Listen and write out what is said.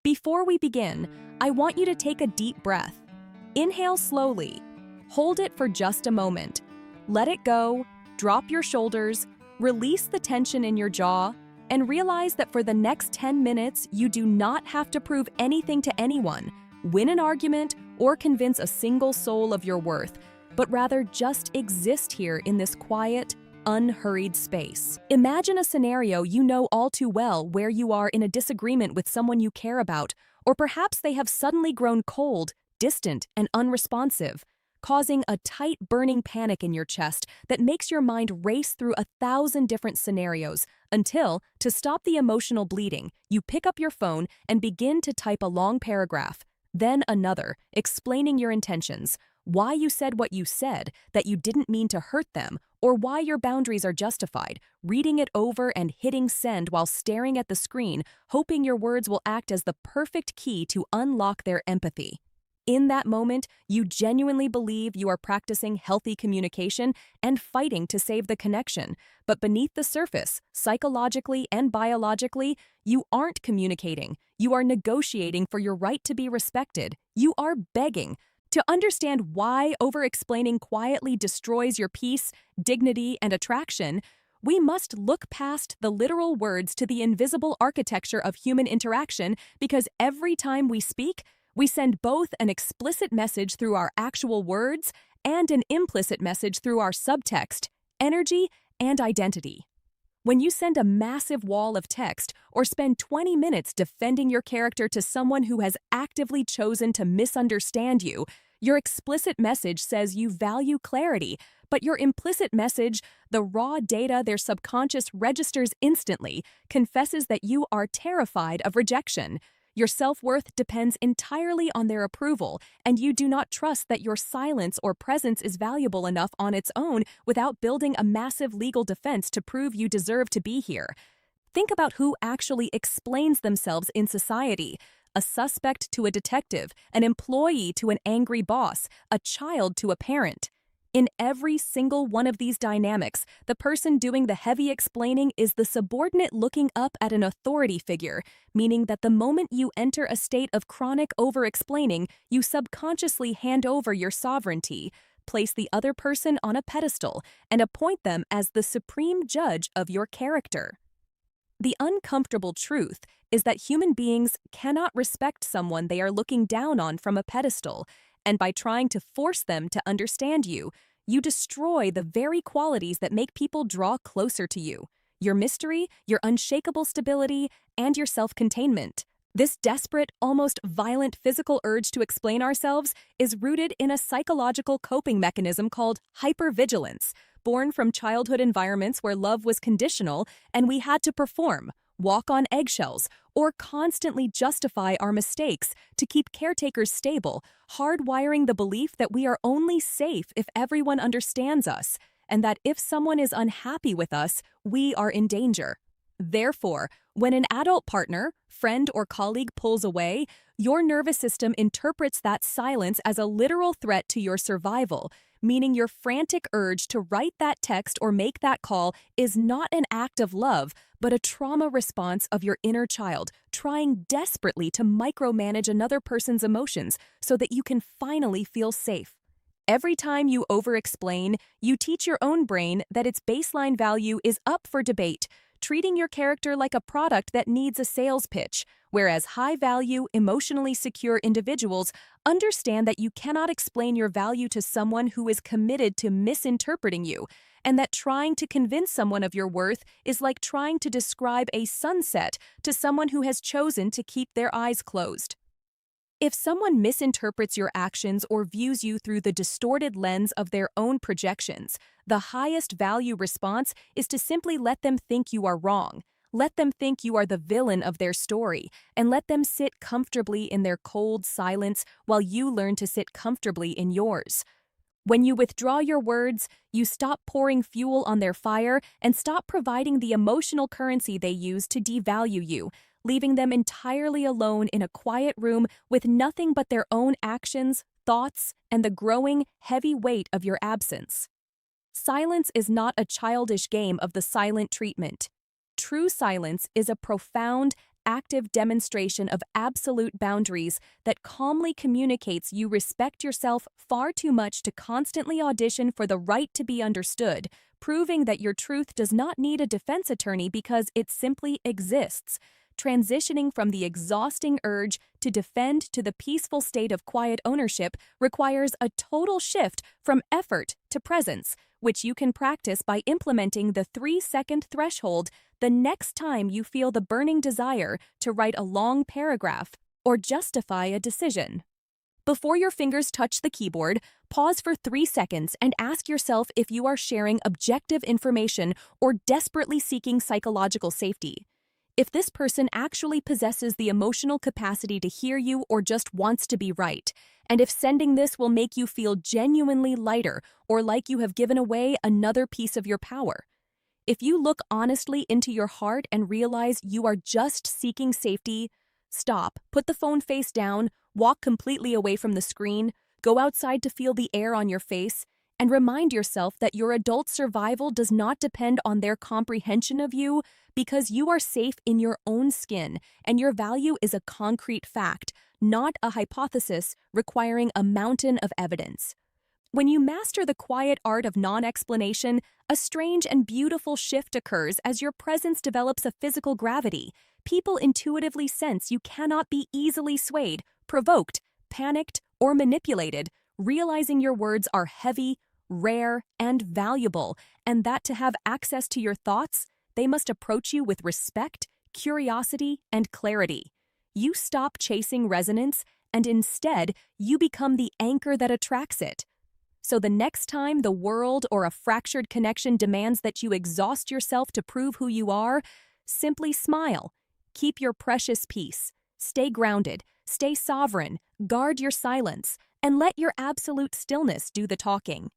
Before we begin, I want you to take a deep breath. Inhale slowly. Hold it for just a moment. Let it go, drop your shoulders, release the tension in your jaw, and realize that for the next 10 minutes, you do not have to prove anything to anyone, win an argument, or convince a single soul of your worth, but rather just exist here in this quiet, unhurried space. Imagine a scenario you know all too well where you are in a disagreement with someone you care about, or perhaps they have suddenly grown cold, distant, and unresponsive, causing a tight, burning panic in your chest that makes your mind race through 1,000 different scenarios until, to stop the emotional bleeding, you pick up your phone and begin to type a long paragraph, then another, explaining your intentions, why you said what you said, that you didn't mean to hurt them, or why your boundaries are justified, reading it over and hitting send while staring at the screen, hoping your words will act as the perfect key to unlock their empathy. In that moment, you genuinely believe you are practicing healthy communication and fighting to save the connection. But beneath the surface, psychologically and biologically, you aren't communicating. You are negotiating for your right to be respected. You are begging. To understand why over-explaining quietly destroys your peace, dignity, and attraction, we must look past the literal words to the invisible architecture of human interaction, because every time we speak, we send both an explicit message through our actual words and an implicit message through our subtext, energy, and identity. When you send a massive wall of text or spend 20 minutes defending your character to someone who has actively chosen to misunderstand you, your explicit message says you value clarity, but your implicit message, the raw data their subconscious registers instantly, confesses that you are terrified of rejection. Your self-worth depends entirely on their approval, and you do not trust that your silence or presence is valuable enough on its own without building a massive legal defense to prove you deserve to be here. Think about who actually explains themselves in society: a suspect to a detective, an employee to an angry boss, a child to a parent. In every single one of these dynamics, the person doing the heavy explaining is the subordinate looking up at an authority figure, meaning that the moment you enter a state of chronic over-explaining, you subconsciously hand over your sovereignty, place the other person on a pedestal, and appoint them as the supreme judge of your character. The uncomfortable truth is that human beings cannot respect someone they are looking down on from a pedestal, and by trying to force them to understand you, you destroy the very qualities that make people draw closer to you: your mystery, your unshakable stability, and your self-containment. This desperate, almost violent physical urge to explain ourselves is rooted in a psychological coping mechanism called hyper-vigilance, born from childhood environments where love was conditional and we had to perform, walk on eggshells, or constantly justify our mistakes to keep caretakers stable, hardwiring the belief that we are only safe if everyone understands us, and that if someone is unhappy with us, we are in danger. Therefore, when an adult partner, friend, or colleague pulls away, your nervous system interprets that silence as a literal threat to your survival, meaning your frantic urge to write that text or make that call is not an act of love, but a trauma response of your inner child, trying desperately to micromanage another person's emotions so that you can finally feel safe. Every time you over-explain, you teach your own brain that its baseline value is up for debate, treating your character like a product that needs a sales pitch, whereas high-value, emotionally secure individuals understand that you cannot explain your value to someone who is committed to misinterpreting you, and that trying to convince someone of your worth is like trying to describe a sunset to someone who has chosen to keep their eyes closed. If someone misinterprets your actions or views you through the distorted lens of their own projections, the highest value response is to simply let them think you are wrong. Let them think you are the villain of their story, and let them sit comfortably in their cold silence while you learn to sit comfortably in yours. When you withdraw your words, you stop pouring fuel on their fire and stop providing the emotional currency they use to devalue you, leaving them entirely alone in a quiet room with nothing but their own actions, thoughts, and the growing, heavy weight of your absence. Silence is not a childish game of the silent treatment. True silence is a profound, active demonstration of absolute boundaries that calmly communicates you respect yourself far too much to constantly audition for the right to be understood, proving that your truth does not need a defense attorney because it simply exists. Transitioning from the exhausting urge to defend to the peaceful state of quiet ownership requires a total shift from effort to presence, which you can practice by implementing the 3-second threshold the next time you feel the burning desire to write a long paragraph or justify a decision. Before your fingers touch the keyboard, pause for 3 seconds and ask yourself if you are sharing objective information or desperately seeking psychological safety. If this person actually possesses the emotional capacity to hear you or just wants to be right, and if sending this will make you feel genuinely lighter or like you have given away another piece of your power. If you look honestly into your heart and realize you are just seeking safety, stop, put the phone face down, walk completely away from the screen, go outside to feel the air on your face, and remind yourself that your adult survival does not depend on their comprehension of you because you are safe in your own skin and your value is a concrete fact, not a hypothesis requiring a mountain of evidence. When you master the quiet art of non-explanation, a strange and beautiful shift occurs as your presence develops a physical gravity. People intuitively sense you cannot be easily swayed, provoked, panicked, or manipulated, realizing your words are heavy, rare, and valuable, and that to have access to your thoughts, they must approach you with respect, curiosity, and clarity. You stop chasing resonance, and instead, you become the anchor that attracts it. So the next time the world or a fractured connection demands that you exhaust yourself to prove who you are, simply smile. Keep your precious peace. Stay grounded, stay sovereign, guard your silence, and let your absolute stillness do the talking.